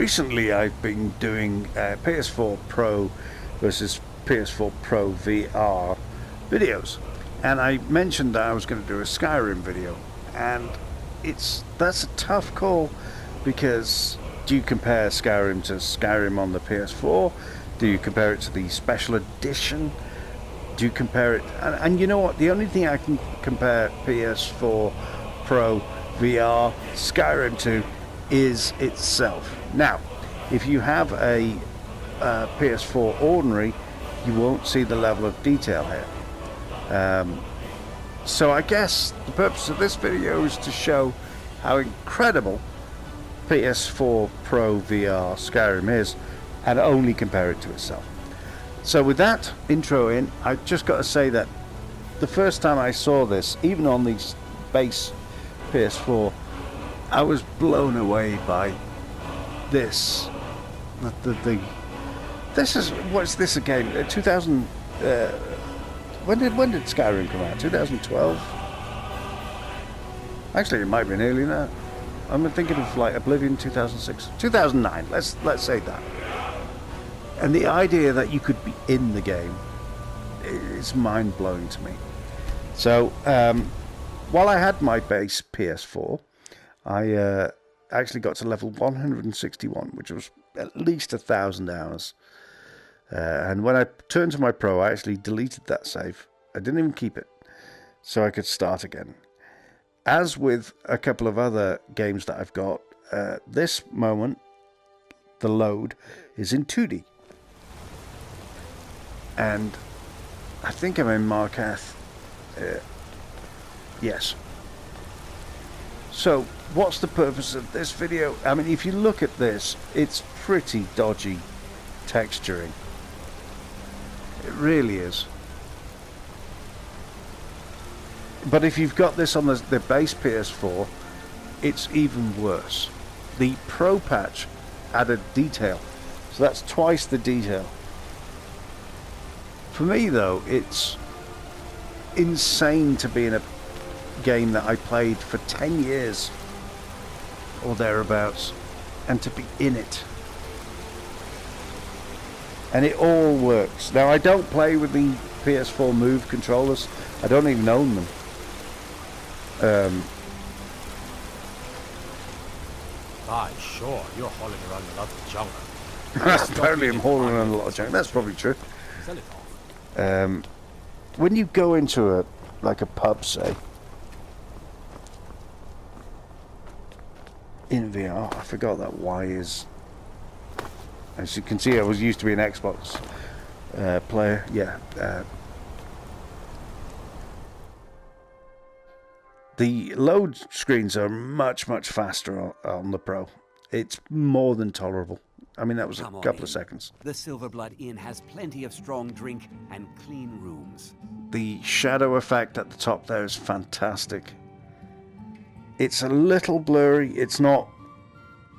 Recently I've been doing PS4 Pro versus PS4 Pro VR videos, and I mentioned that I was going to do a Skyrim video, and that's a tough call, because do you compare Skyrim to Skyrim on the PS4? Do you compare it to the special edition? Do you compare it, and you know what, the only thing I can compare PS4 Pro VR Skyrim to is itself. Now, if you have a PS4 ordinary, you won't see the level of detail here. So I guess the purpose of this video is to show how incredible PS4 Pro VR Skyrim is, and only compare it to itself. So with that intro in, I just got to say that the first time I saw this, even on the base PS4, I was blown away by this. This is, what's this again? 2000. When did Skyrim come out? 2012. Actually, it might have been earlier than that. I'm thinking of like Oblivion 2006, 2009. Let's say that. And the idea that you could be in the game is mind blowing to me. So while I had my base PS4, I actually got to level 161, which was at least 1,000 hours. And when I turned to my Pro, I actually deleted that save. I didn't even keep it, so I could start again. As with a couple of other games that I've got, this moment, the load, is in 2D. And I think I'm in Markath. Yes. So, what's the purpose of this video? I mean, if you look at this, it's pretty dodgy texturing. It really is. But if you've got this on the base PS4, it's even worse. The Pro patch added detail, so that's twice the detail. For me, though, it's insane to be in a game that I played for 10 years or thereabouts, and to be in it. And it all works. Now, I don't play with the PS4 Move controllers. I don't even own them. Sure, you're hauling around a lot of junk. Apparently I'm hauling around a lot of junk. That's probably true. Sell it off. When you go into a pub, say, in VR, I forgot that Y is. As you can see, I used to be an Xbox player. Yeah. The load screens are much faster on the Pro. It's more than tolerable. I mean, that was a couple of seconds. The Silverblood Inn has plenty of strong drink and clean rooms. The shadow effect at the top there is fantastic. It's a little blurry. It's not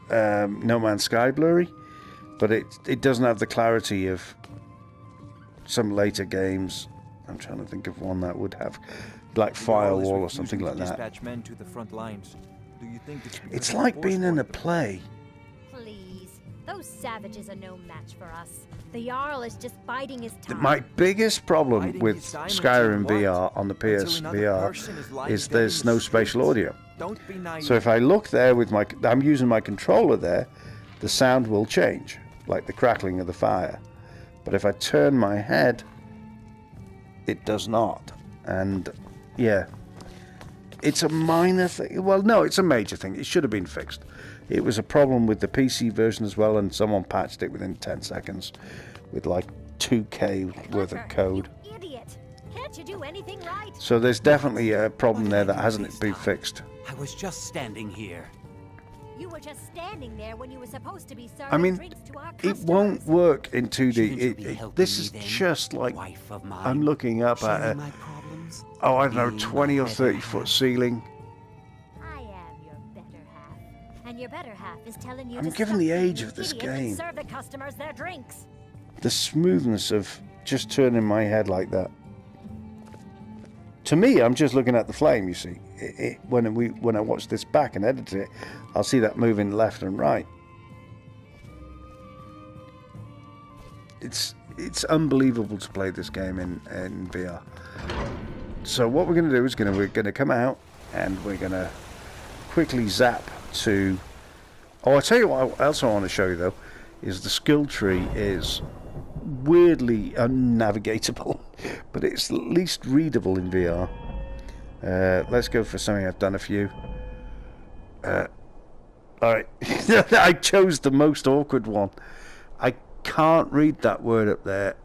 No Man's Sky blurry, but it doesn't have the clarity of some later games. I'm trying to think of one that would have like Firewall or something like that. Men to the front lines. Do you think it's like being in a play. Please, those savages are no match for us. The Jarl is just biding his time. My biggest problem with Skyrim VR on the PSVR is there's no spatial audio. So if I look there with I'm using my controller there, the sound will change, like the crackling of the fire. But if I turn my head, it does not. And yeah, it's a minor thing. Well, no, it's a major thing. It should have been fixed. It was a problem with the PC version as well, and someone patched it within 10 seconds with like 2K worth of code. You idiot! Can't you do anything right? So there's definitely a problem there that hasn't been fixed. I was just standing here. You were just standing there when you were supposed to be serving I mean, drinks to our it customers. won't work in 2D. This is just like I'm looking up at it. Oh, I don't know, 20 or 30 foot ceiling. I am your better half, and your better half is telling you I'm to given stop the being age an of this idiot and game. serve the customers their drinks. The smoothness of just turning my head like that. To me, I'm just looking at the flame, you see. When I watch this back and edit it, I'll see that moving left and right. it's unbelievable to play this game in VR. So what we're going to do is we're going to come out and we're going to quickly zap to. Oh, I'll tell you what else I want to show you though, is the skill tree is weirdly unnavigatable, but it's at least readable in VR. Let's go for something I've done a few. Alright, I chose the most awkward one. I can't read that word up there.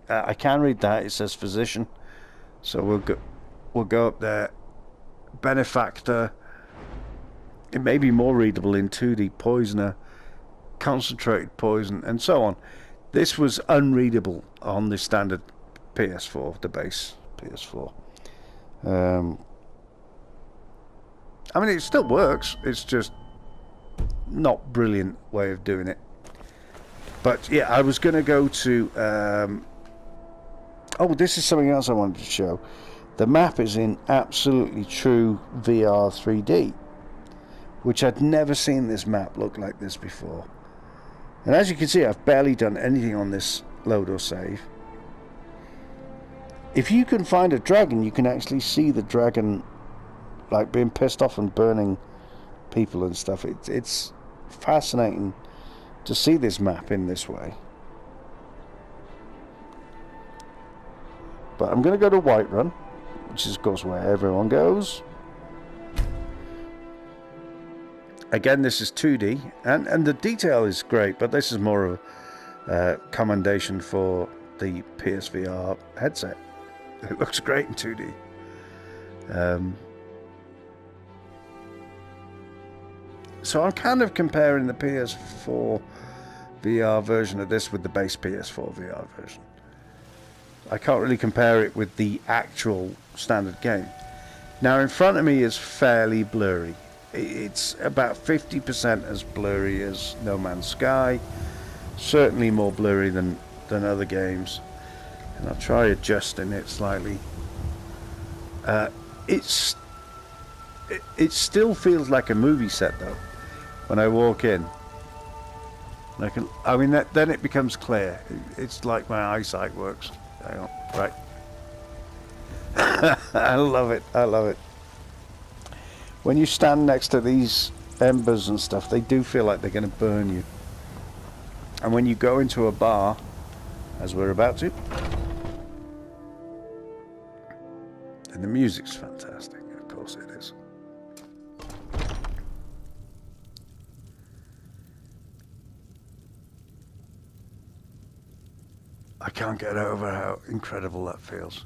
I can read that. It says physician. So we'll go up there. Benefactor. It may be more readable in 2D. Poisoner. Concentrated poison. And so on. This was unreadable on the standard PS4. The base PS4. I mean, it still works. It's just not brilliant way of doing it. But yeah, I was going to go to oh, this is something else I wanted to show. The map is in absolutely true VR 3D, which I'd never seen this map look like this before. And as you can see, I've barely done anything on this load or save. If you can find a dragon, you can actually see the dragon like being pissed off and burning people and stuff. It's fascinating to see this map in this way. But I'm going to go to Whiterun, which is of course where everyone goes. Again, this is 2D, and the detail is great, but this is more of a commendation for the PSVR headset. It looks great in 2D. So I'm kind of comparing the PS4 VR version of this with the base PS4 VR version. I can't really compare it with the actual standard game. Now in front of me is fairly blurry. It's about 50% as blurry as No Man's Sky. Certainly more blurry than other games. And I'll try adjusting it slightly. It still feels like a movie set though when I walk in. I mean then it becomes clear. It's like my eyesight works. Hang on, right. I love it. I love it. When you stand next to these embers and stuff, they do feel like they're going to burn you. And when you go into a bar, as we're about to, and the music's fantastic, of course it is. I can't get over how incredible that feels.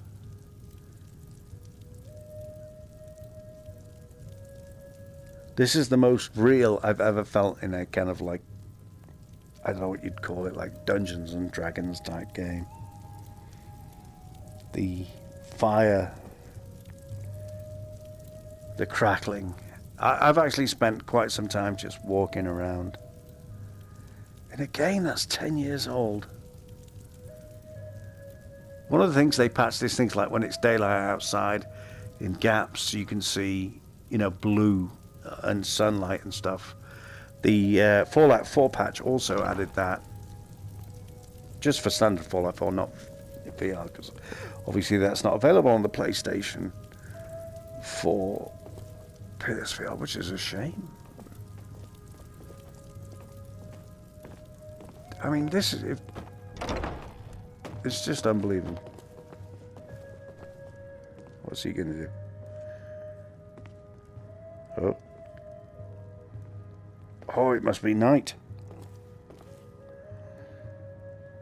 This is the most real I've ever felt in a kind of like, I don't know what you'd call it, like Dungeons and Dragons type game. The fire, the crackling. I've actually spent quite some time just walking around. And a game that's 10 years old. One of the things they patched is things like when it's daylight outside, in gaps you can see, you know, blue and sunlight and stuff. The Fallout 4 patch also added that, just for standard Fallout 4, not VR, because obviously that's not available on the PlayStation for PSVR, which is a shame. I mean, this is it's just unbelievable. What's he gonna do? Oh, it must be night.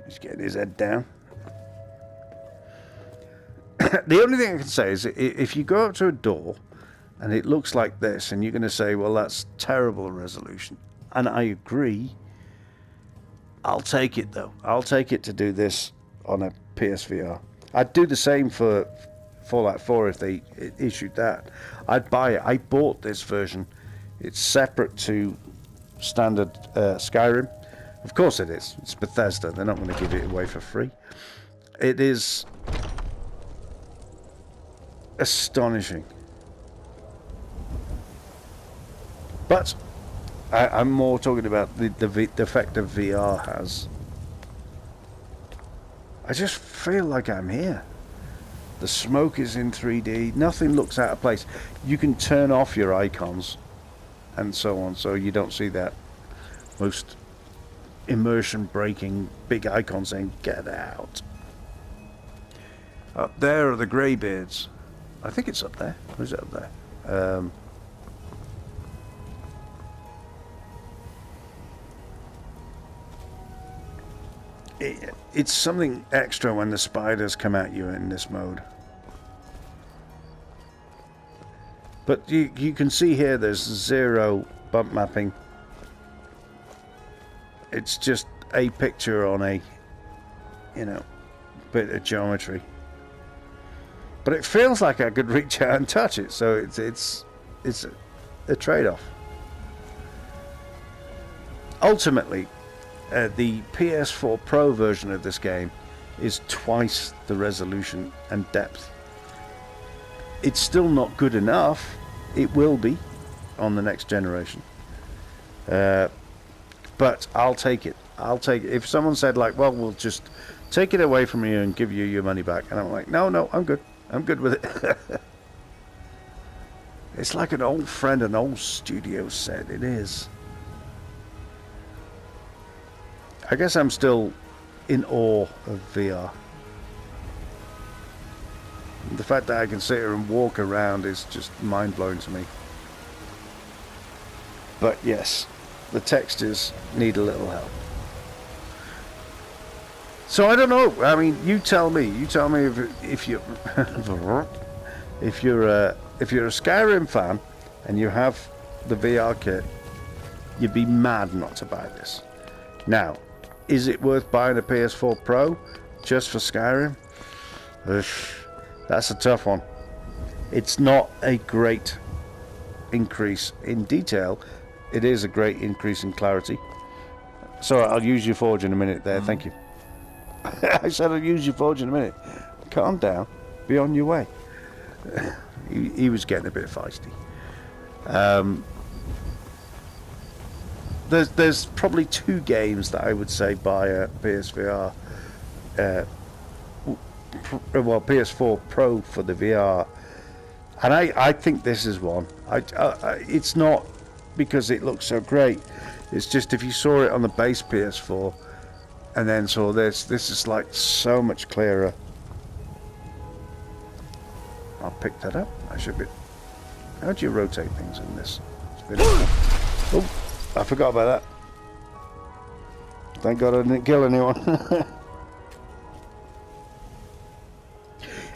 He's getting his head down. The only thing I can say is if you go up to a door and it looks like this and you're going to say, well, that's terrible resolution. And I agree. I'll take it, though. I'll take it to do this on a PSVR. I'd do the same for Fallout 4 if they issued that. I'd buy it. I bought this version. It's separate to standard Skyrim. Of course it is. It's Bethesda. They're not going to give it away for free. It is astonishing. But I'm more talking about the effect of VR has. I just feel like I'm here. The smoke is in 3D. Nothing looks out of place. You can turn off your icons and so on, so you don't see that most immersion breaking big icon saying get out. Up there are the greybeards. I think it's up there. Or is it up there? It's something extra when the spiders come at you in this mode. But you can see here there's 0 bump mapping. It's just a picture on a, you know, bit of geometry. But it feels like I could reach out and touch it, so it's a trade-off. Ultimately, the PS4 Pro version of this game is twice the resolution and depth. It's still not good enough. It will be on the next generation. But I'll take it. I'll take it. If someone said like, well, we'll just take it away from you and give you your money back. And I'm like, no, I'm good. I'm good with it. It's like an old friend, an old studio said. It is. I guess I'm still in awe of VR. The fact that I can sit here and walk around is just mind-blowing to me. But yes, the textures need a little help. So I don't know. I mean, you tell me. You tell me if you if you're a Skyrim fan and you have the VR kit, you'd be mad not to buy this. Now, is it worth buying a PS4 Pro just for Skyrim? That's a tough one. It's not a great increase in detail. It is a great increase in clarity. So I'll use your Forge in a minute there. Thank you. I said I'll use your Forge in a minute. Calm down. Be on your way. He was getting a bit feisty. There's probably 2 games that I would say buy a PSVR. Well, PS4 Pro for the VR, and I think this is one. It's not because it looks so great. It's just if you saw it on the base PS4 and then saw this is like so much clearer. I'll pick that up. I should be. How do you rotate things in this? Oh, I forgot about that. Thank God I didn't kill anyone.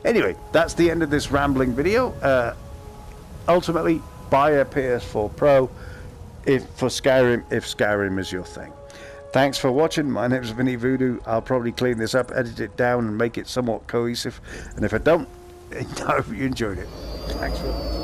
Anyway, that's the end of this rambling video. Ultimately, buy a PS4 Pro for Skyrim, if Skyrim is your thing. Thanks for watching. My name is Vinny Voodoo. I'll probably clean this up, edit it down, and make it somewhat cohesive. And if I don't, I hope you enjoyed it. Thanks for